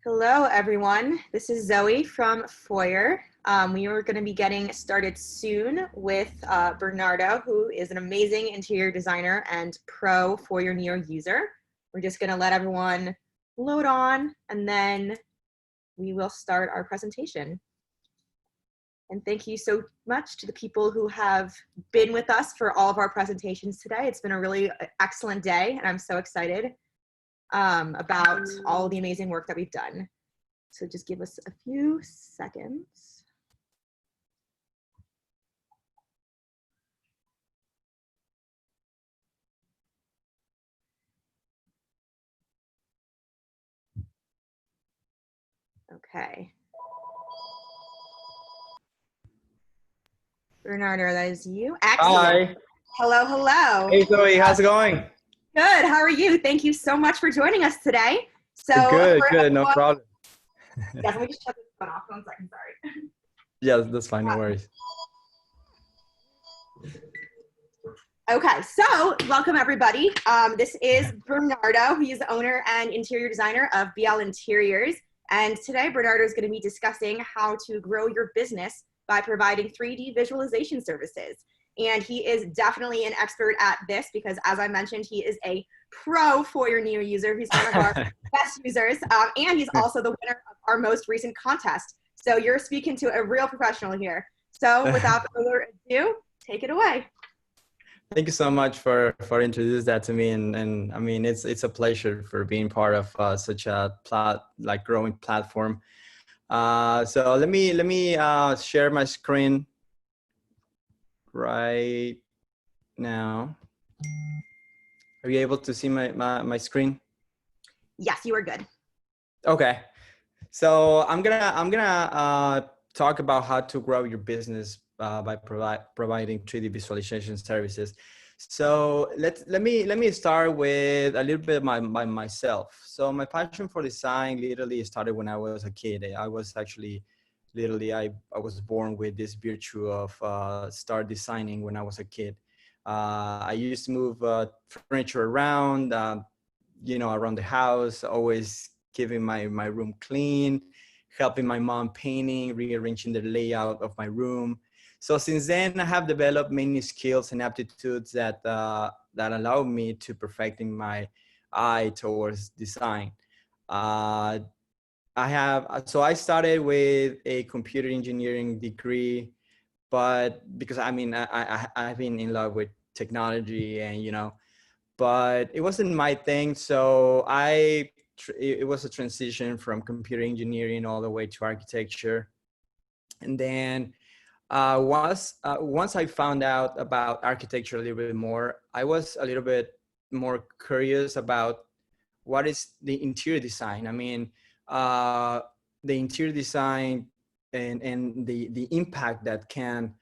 Hello, everyone. This is Zoe from Foyr. We are going to be getting started soon with Bernardo, who is an amazing interior designer and pro Foyr Neo user. We're just going to let everyone load on, and then we will start our presentation. And thank you so much to the people who have been with us for all of our presentations today. It's been a really excellent day, and I'm so excited about all the amazing work that we've done. So just give us a few seconds. Okay. Bernardo, that is you. Excellent. Hi. Hello, hello. Hey Zoe, how's it going? Good. How are you? Thank you so much for joining us today. So Good, no problem. Yeah, let me just shut this one off. 1 second, sorry. Yeah, that's fine, no worries. Okay, so welcome everybody. This is Bernardo. He's the owner and interior designer of BL Interiors. And today Bernardo is going to be discussing how to grow your business by providing 3D visualization services. And he is definitely an expert at this because, as I mentioned, he is a pro Foyr Neo user. He's one of our best users. And he's also the winner of our most recent contest. So you're speaking to a real professional here. So without further ado, take it away. Thank you so much for introducing that to me, and I mean it's a pleasure for being part of such a growing platform. So let me share my screen right now. Are you able to see my screen? Yes, you are good. Okay, so I'm gonna talk about how to grow your business by providing 3D visualization services. So let me start with a little bit by myself. So my passion for design literally started when I was a kid. I was actually literally I was born with this virtue of start designing when I was a kid. I used to move furniture around, around the house, always keeping my room clean, helping my mom painting, rearranging the layout of my room. So since then, I have developed many skills and aptitudes that allow me to perfecting my eye towards design. I started with a computer engineering degree, but because I've been in love with technology and but it wasn't my thing. So it was a transition from computer engineering all the way to architecture. And then once I found out about architecture a little bit more, I was a little bit more curious about what is the interior design. I mean, the interior design and the impact that can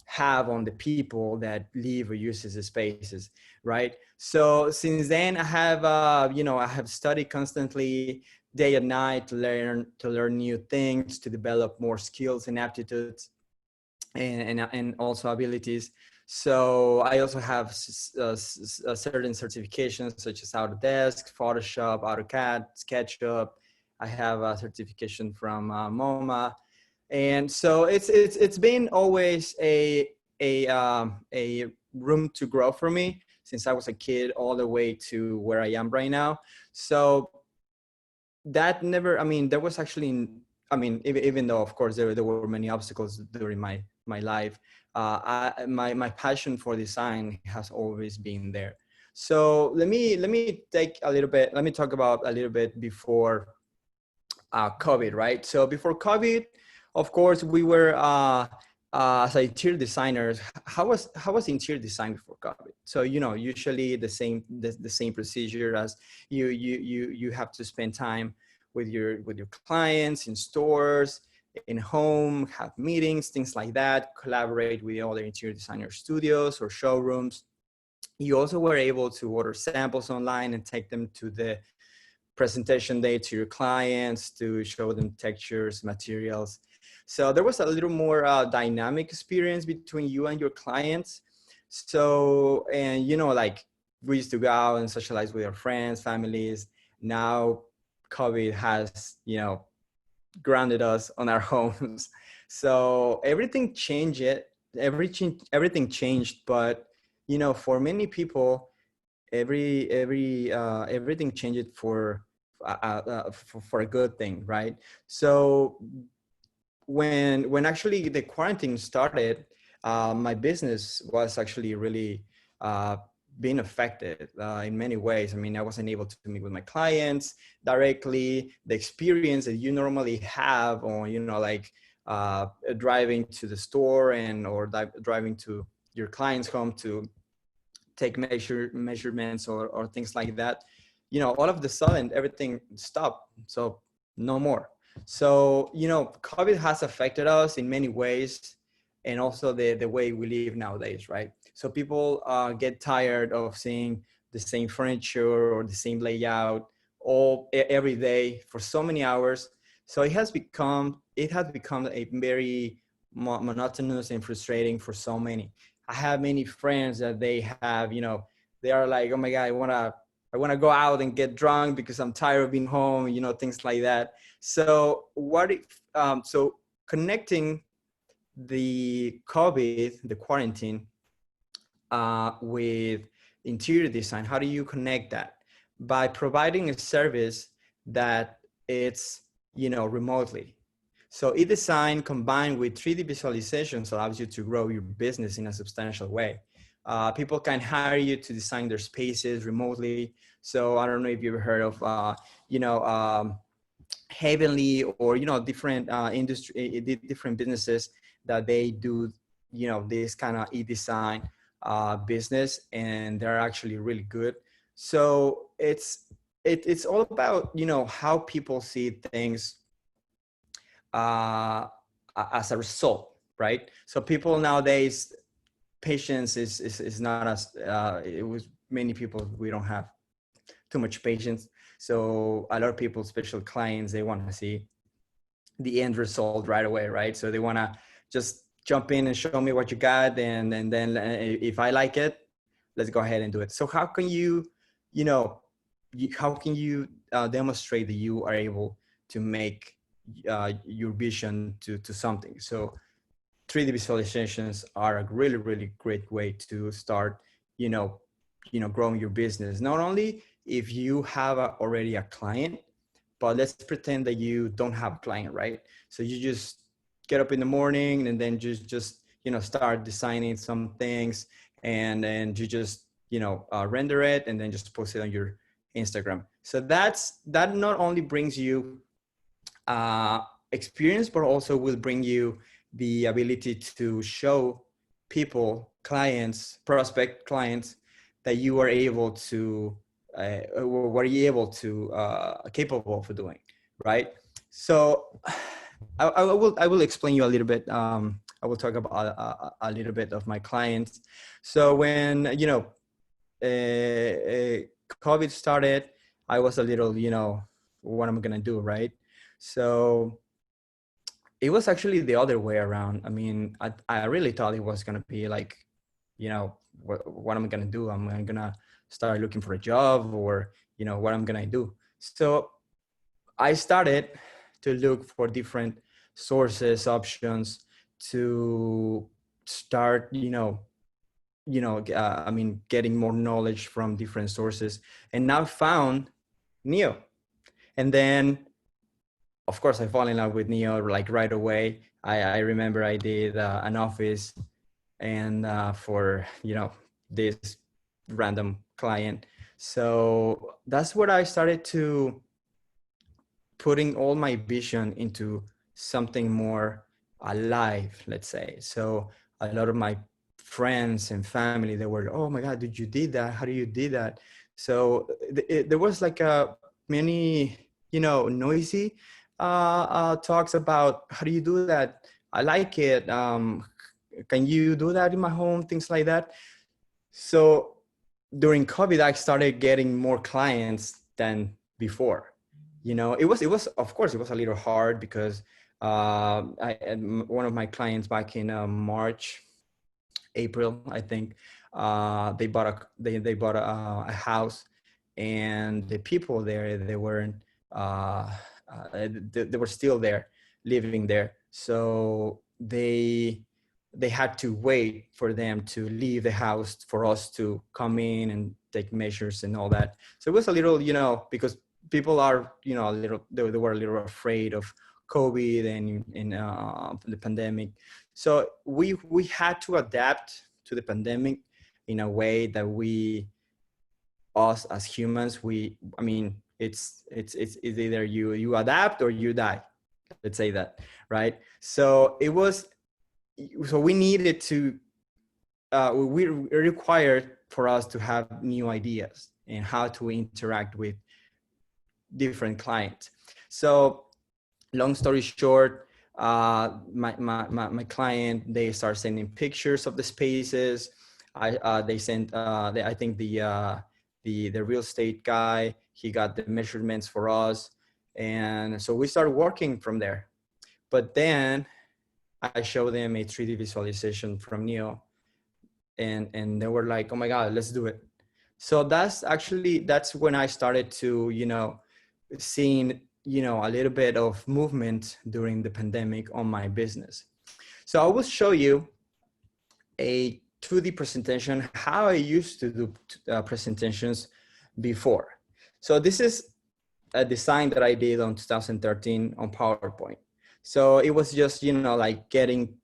have on the people that live or uses the spaces, right? So since then, I have I have studied constantly day and night to learn new things, to develop more skills and aptitudes and also abilities. So I also have certain certifications such as Autodesk, Photoshop, AutoCAD, SketchUp. I have a certification from MoMA. And so it's been always a room to grow for me since I was a kid all the way to where I am right now. So that never, I mean, there was actually, I mean, even though of course there were many obstacles during my life, my passion for design has always been there. So let me talk about a little bit before COVID, right? So before COVID, of course, we were as interior designers. How was interior design before COVID? So usually the same procedure as you have to spend time with your clients in stores, in home, have meetings, things like that. Collaborate with other interior designer studios or showrooms. You also were able to order samples online and take them to the presentation day to your clients to show them textures, materials. So there was a little more dynamic experience between you and your clients. So, and like we used to go out and socialize with our friends, families. Now COVID has, grounded us on our homes. So everything changed it. Everything changed, but for many people, everything changed for a good thing, right? So when actually the quarantine started, my business was actually really uh, being affected in many ways. I mean, I wasn't able to meet with my clients directly. The experience that you normally have on, like driving to the store or driving to your client's home to take measurements or things like that, all of the sudden everything stopped. So no more. So COVID has affected us in many ways, and also the way we live nowadays, right? So people get tired of seeing the same furniture or the same layout every day for so many hours. So it has become a very monotonous and frustrating for so many. I have many friends that they have, they are like, oh my God, I wanna go out and get drunk because I'm tired of being home, things like that. So so connecting the COVID, the quarantine, with interior design, how do you connect that? By providing a service that it's, remotely. So e-design combined with 3D visualizations allows you to grow your business in a substantial way. People can hire you to design their spaces remotely. So I don't know if you've heard of, Heavenly, or, different different businesses that they do, this kind of e-design business, and they're actually really good. So it's all about, how people see things uh, as a result, right? So people nowadays, patience is not as it was. Many people, we don't have too much patience. So a lot of people, especially clients, they want to see the end result right away, right? So they want to just jump in and show me what you got, and then if I like it, let's go ahead and do it. So how can you, you know, how can you demonstrate that you are able to make your vision to something? So 3D visualizations are a really, really great way to start, you know, growing your business. Not only if you have already a client, but let's pretend that you don't have a client, right? So you just get up in the morning and then just start designing some things, and then you just render it and then just post it on your Instagram. So that not only brings you uh, experience, but also will bring you the ability to show people, clients, prospect clients, that you are able to, what are you able to, capable of doing, right? So I will explain you a little bit. I will talk about a little bit of my clients. So when COVID started, I was a little, what am I gonna do, right? So it was actually the other way around. I mean, I really thought it was gonna be like, what am I gonna do? I'm gonna start looking for a job, or what I'm gonna do. So I started to look for different sources, options to start, I mean, getting more knowledge from different sources, and now found Neo. And then, of course, I fall in love with Neo like right away. I remember I did an office, and for this random client. So that's where I started to putting all my vision into something more alive, let's say. So a lot of my friends and family, they were, oh my God, did you did that? How do you did that? So there was like a many, noisy talks about, how do you do that? I like it. Can you do that in my home? Things like that. So during COVID, I started getting more clients than before. It was of course it was a little hard because one of my clients back in March, April, I think, they bought a house, and the people there, they weren't they were still there, living there. So they had to wait for them to leave the house for us to come in and take measures and all that. So it was a little, because people are, a little, they were a little afraid of COVID and the pandemic. So we had to adapt to the pandemic in a way that us as humans, it's either you adapt or you die. Let's say that, right? So we needed to, we required for us to have new ideas and how to interact with different clients. So long story short, my client, they start sending pictures of the spaces. They sent, I think the real estate guy, he got the measurements for us. And so we started working from there. But then I showed them a 3D visualization from Neo, and they were like, oh my God, let's do it. So that's when I started to, seeing, a little bit of movement during the pandemic on my business. So I will show you a 2D presentation, how I used to do presentations before. So this is a design that I did on 2013 on PowerPoint. So it was just, like getting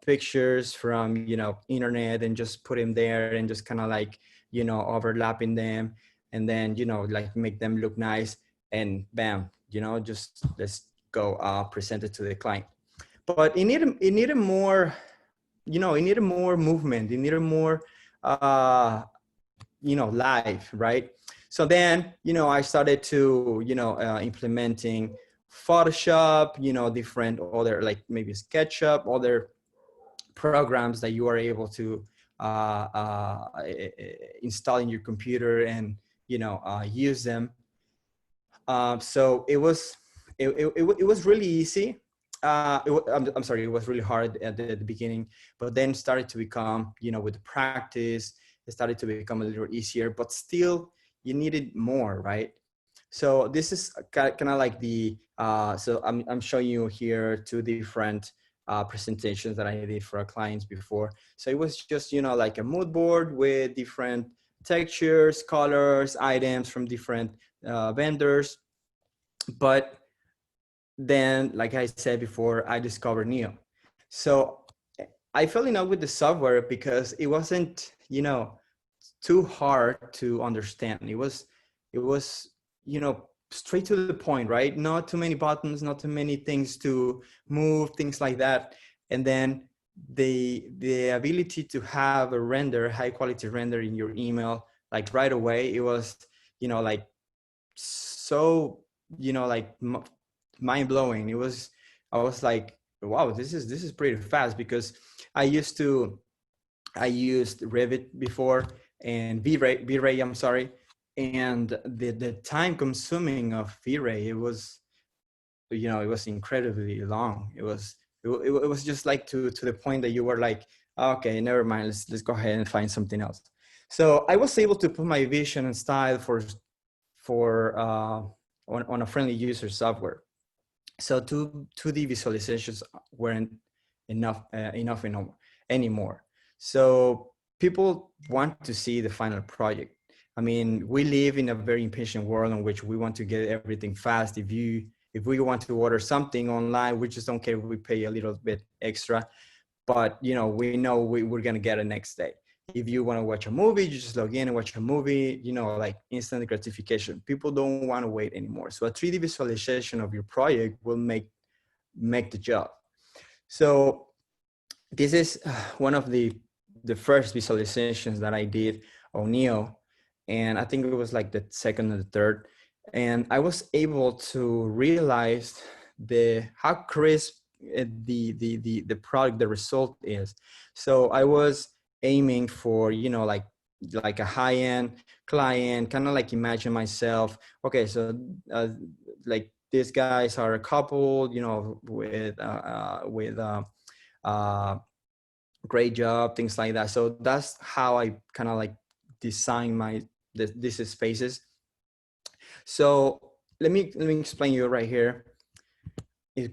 pictures from, internet and just put them there and just kind of like, overlapping them and then, like make them look nice and bam, just let's go present it to the client. But it needed more, it needed more movement. It needed more, live, right? So then, I started to, implementing Photoshop, different other, like maybe SketchUp, other programs that you are able to install in your computer and, use them. So it was really easy. I'm sorry, it was really hard at the beginning, but then started to become, with the practice, it started to become a little easier, but still you needed more, right? So this is kind of like so I'm showing you here two different presentations that I did for our clients before. So it was just, like a mood board with different textures, colors, items from different vendors. But then, like I said before, I discovered Neo. So I fell in love with the software because it wasn't, too hard to understand. It was, straight to the point, right? Not too many buttons, not too many things to move, things like that. And then the ability to have a render, high quality render in your email, like right away, it was, like so, like mind blowing. I was like, wow, this is pretty fast, because I used Revit before and V-Ray, I'm sorry. And the time consuming of V-Ray, it was incredibly long. It was just like to the point that you were like, okay, never mind, let's go ahead and find something else. So I was able to put my vision and style on a friendly user software. So 2D visualizations weren't enough anymore. So people want to see the final project. I mean, we live in a very impatient world in which we want to get everything fast. If we want to order something online, we just don't care if we pay a little bit extra, but we know we're going to get it next day. If you want to watch a movie, you just log in and watch a movie, like instant gratification. People don't want to wait anymore. So a 3D visualization of your project will make the job. So this is one of the first visualizations that I did on Neo. And I think it was like the second and the third. And I was able to realize how crisp the product, the result is. So I was aiming for, like a high-end client, kind of like imagine myself. Okay, so like these guys are a couple, with great job, things like that. So that's how I kind of like design these spaces. So let me explain you right here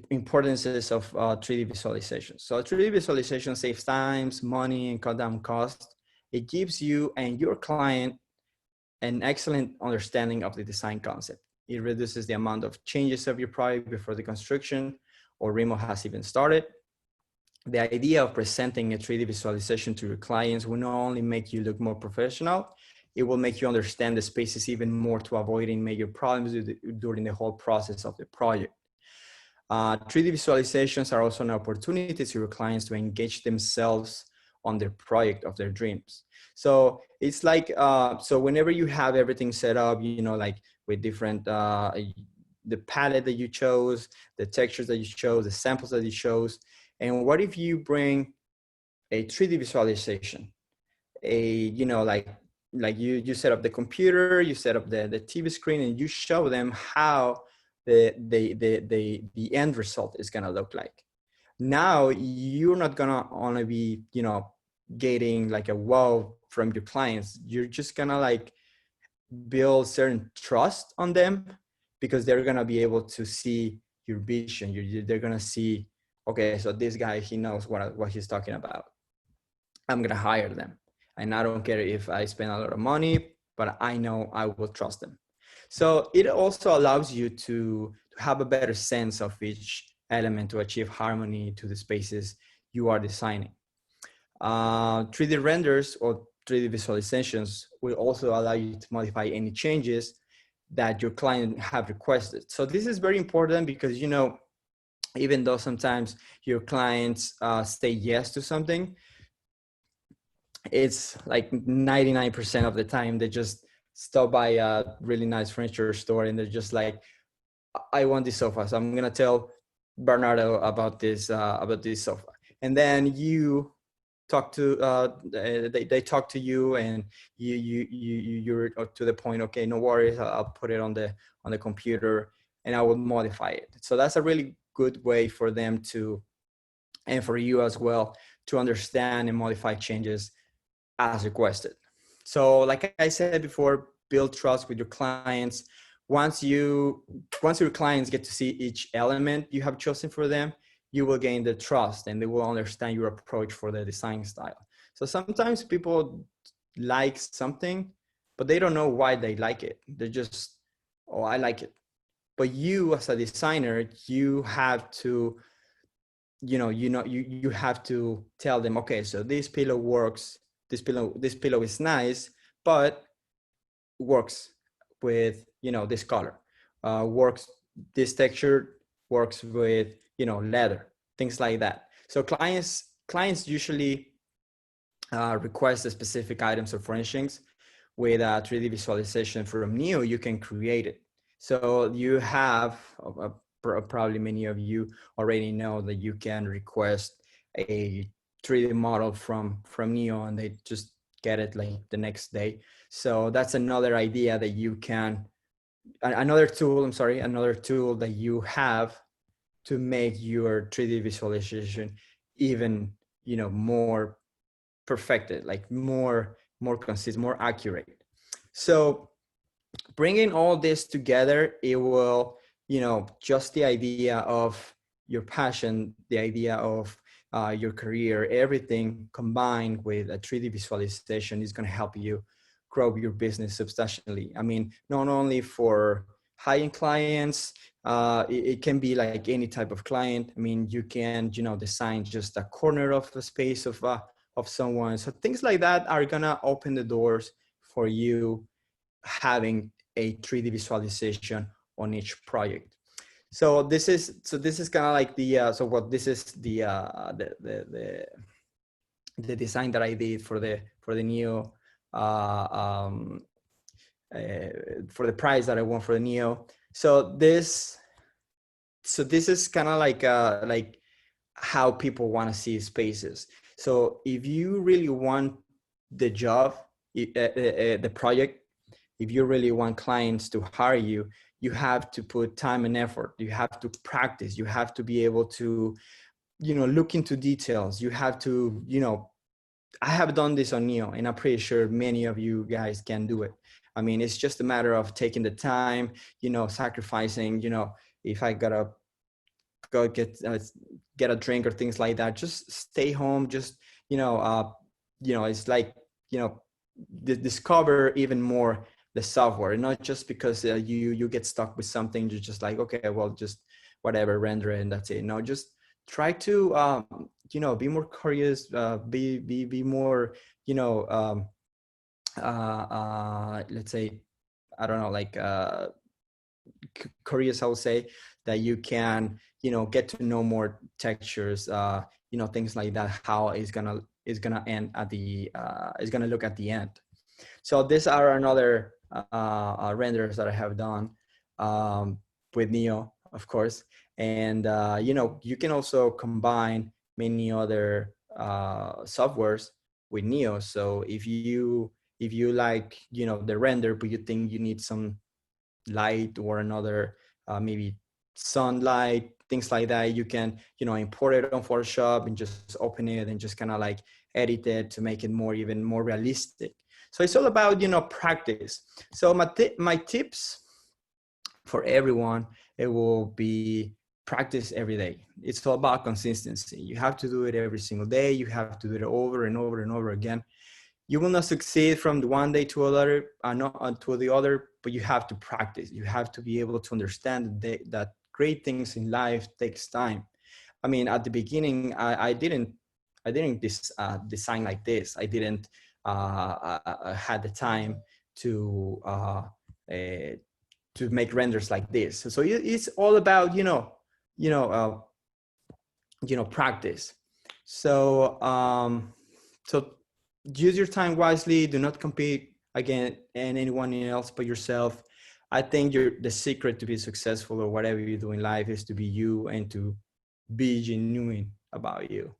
importances of 3D visualization. So 3D visualization saves times, money, and cut down costs. It gives you and your client an excellent understanding of the design concept. It reduces the amount of changes of your product before the construction or remo has even started. The idea of presenting a 3D visualization to your clients will not only make you look more professional, it will make you understand the spaces even more to avoiding major problems during the whole process of the project. 3D visualizations are also an opportunity to your clients to engage themselves on their project of their dreams. So it's like, so whenever you have everything set up, you know, like with different, the palette that you chose, the textures that you chose, the samples that you chose. And what if you bring a 3D visualization, you know, like you set up the computer, you set up the TV screen, and you show them how the end result is gonna look like. Now you're not gonna only be, you know, getting like a wow from your clients. You're just gonna like build certain trust on them because they're gonna be able to see your vision. They're gonna see, okay, so this guy, he knows what he's talking about. I'm gonna hire them, and I don't care if I spend a lot of money, but I know I will trust them. So it also allows you to have a better sense of each element to achieve harmony to the spaces you are designing. 3D renders or 3D visualizations will also allow you to modify any changes that your client have requested. So this is very important because, you know, even though sometimes your clients say yes to something, it's like 99% of the time they just stop by a really nice furniture store and they're just like, I want this sofa, so I'm gonna tell Bernardo about this sofa. And then you talk to they talk to you, and you're to the point, okay, no worries, I'll put it on the computer and I will modify it. So that's a really good way for them to, and for you as well, to understand and modify changes as requested. So like I said before, build trust with your clients. Once your clients get to see each element you have chosen for them, you will gain the trust and they will understand your approach for the design style. So sometimes people like something, but they don't know why they like it. They're just, oh, I like it. But you as a designer, you have to, you have to tell them, okay, so this pillow works. This pillow is nice, but works with, this color, works, this texture works with, leather, things like that. So clients usually request the specific items or furnishings. With a 3D visualization from Neo, you can create it. So you have, probably many of you already know that you can request a 3D model from Neo and they just get it like the next day. So that's another idea that you can, another tool that you have to make your 3D visualization even, more perfected, like more consistent, more accurate. So bringing all this together, it will, just the idea of your passion, the idea of your career, everything combined with a 3D visualization is going to help you grow your business substantially. I mean, not only for high-end clients, it can be like any type of client. I mean, you can, design just a corner of the space of someone. So things like that are going to open the doors for you having a 3D visualization on each project. So this is kind of like the design that I did for the Neo, for the price that I want for the Neo. So this is kind of like how people want to see spaces. So if you really want the job, the project, if you really want clients to hire you, you have to put time and effort. You have to practice. You have to be able to, look into details. You have to, I have done this on Neo, and I'm pretty sure many of you guys can do it. I mean, it's just a matter of taking the time, you know, sacrificing, you know, if I gotta go get a drink or things like that, just stay home, just, you know, it's like, you know, discover even more the software, not just because you get stuck with something, you're just like, okay, well, just whatever, render it and that's it. No, just try to, you know, be more curious, be more, you know, let's say, I don't know, like, curious, I would say, that you can, you know, get to know more textures, you know, things like that, how it's gonna end at the, is gonna look at the end. So these are another renders that I have done with Neo, of course. And, you know, you can also combine many other softwares with Neo. So if you like, you know, the render, but you think you need some light or another, maybe sunlight, things like that, you can, you know, import it on Photoshop and just open it and just kind of like edit it to make it more, even more realistic. So it's all about, you know, practice. So my tips for everyone, it will be practice every day. It's all about consistency. You have to do it every single day. You have to do it over and over and over again. You will not succeed from the one day to another, not to the other, but you have to practice. You have to be able to understand that great things in life takes time. I mean, at the beginning, I didn't design like this. I didn't had the time to make renders like this. So it's all about, practice. So so use your time wisely. Do not compete against anyone else but yourself. I think the secret to be successful or whatever you do in life is to be you and to be genuine about you.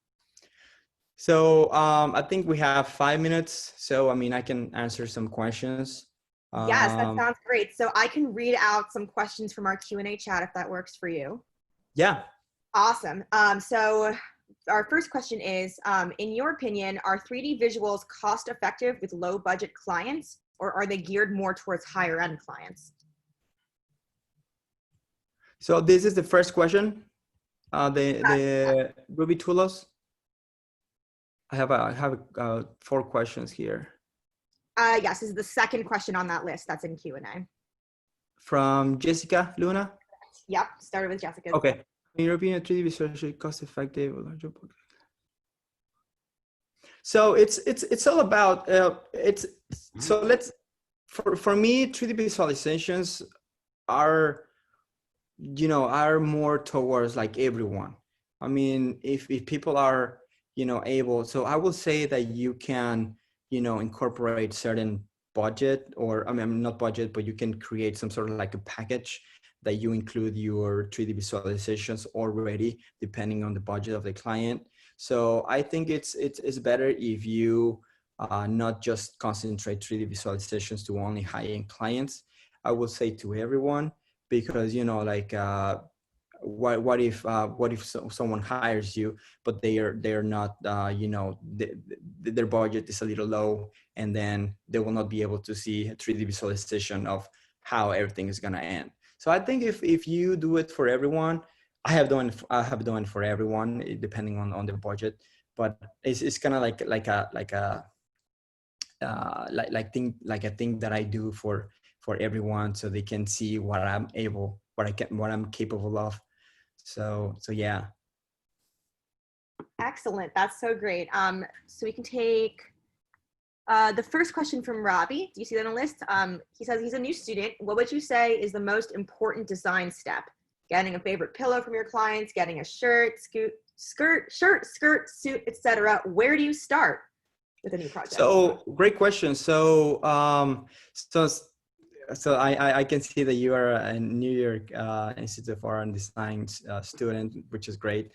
So I think we have 5 minutes. So, I mean, I can answer some questions. Yes, that sounds great. So I can read out some questions from our Q&A chat if that works for you. Yeah. Awesome. So our first question is, in your opinion, are 3D visuals cost effective with low budget clients, or are they geared more towards higher end clients? So this is the first question. The Ruby Tulos. I have 4 questions here. Yes, this is the second question on that list that's in Q&A. From Jessica Luna? Yep, started with Jessica. Okay. In your opinion, 3D visualization cost effective? So it's all about, so let's, for me, 3D visualizations are, are more towards like everyone. I mean, if people are, able, so I will say that you can, incorporate certain budget, or I mean, not budget, but you can create some sort of like a package that you include your 3D visualizations already, depending on the budget of the client. So I think it's better if you not just concentrate 3D visualizations to only high-end clients. I will say to everyone, because what if someone hires you, but they're not their budget is a little low, and then they will not be able to see a 3D visualization of how everything is going to end. So I think if you do it for everyone, I have done it for everyone, depending on the budget, but it's kind of like a thing that I do for everyone, so they can see what I'm capable of. So yeah. Excellent. That's so great. So we can take the first question from Robbie. Do you see that on the list? He says he's a new student. What would you say is the most important design step? Getting a favorite pillow from your clients, getting a shirt, skirt, suit, etc. Where do you start with a new project? So great question. So so I can see that you are a New York Institute of Art and Design student, which is great.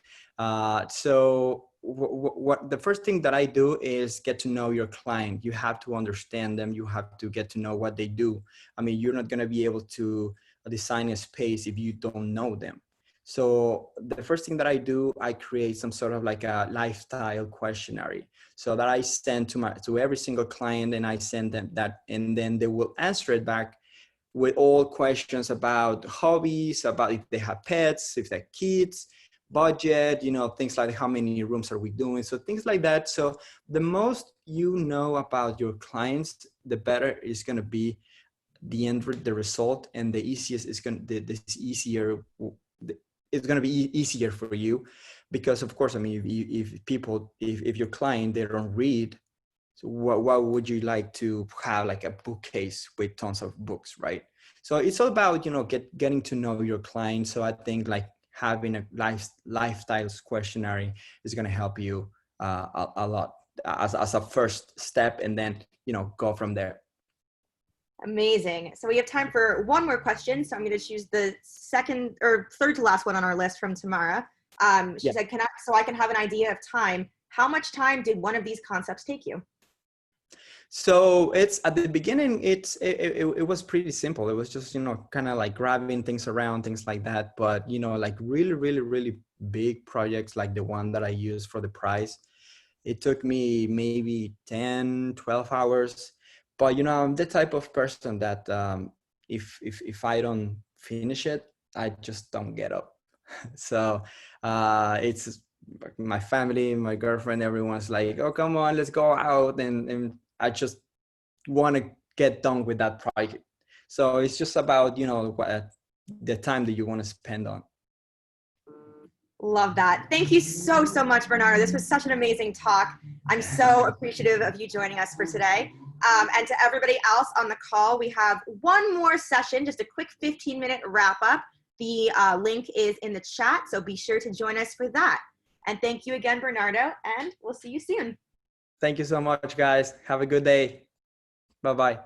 So what the first thing that I do is get to know your client. You have to understand them. You have to get to know what they do. I mean, you're not going to be able to design a space if you don't know them. So the first thing that I do, I create some sort of like a lifestyle questionnaire, so that I send to every single client, and I send them that, and then they will answer it back with all questions about hobbies, about if they have pets, if they have kids, budget, things like how many rooms are we doing, so things like that. So the most you know about your clients, the better is going to be the result, and the easiest is going to this easier it's going to be easier for you, because of course, I mean, if your client, they don't read, so what would you like to have, like a bookcase with tons of books, right? So it's all about, getting to know your client. So I think like having a lifestyles questionnaire is going to help you a lot as a first step, and then, go from there. Amazing. So we have time for one more question. So I'm going to choose the second or third to last one on our list from Tamara. She said, so I can have an idea of time, how much time did one of these concepts take you? So it's at the beginning, it was pretty simple. It was just, kind of like grabbing things around, things like that. But, like really, really, really big projects like the one that I used for the prize, it took me maybe 10, 12 hours. But, I'm the type of person that if I don't finish it, I just don't get up. So it's my family, my girlfriend, everyone's like, oh, come on, let's go out. And I just want to get done with that project. So it's just about, the time that you want to spend on. Love that. Thank you so, so much, Bernardo. This was such an amazing talk. I'm so appreciative of you joining us for today. And to everybody else on the call, we have one more session, just a quick 15-minute wrap up. The link is in the chat, so be sure to join us for that. And thank you again, Bernardo, and we'll see you soon. Thank you so much, guys. Have a good day. Bye-bye.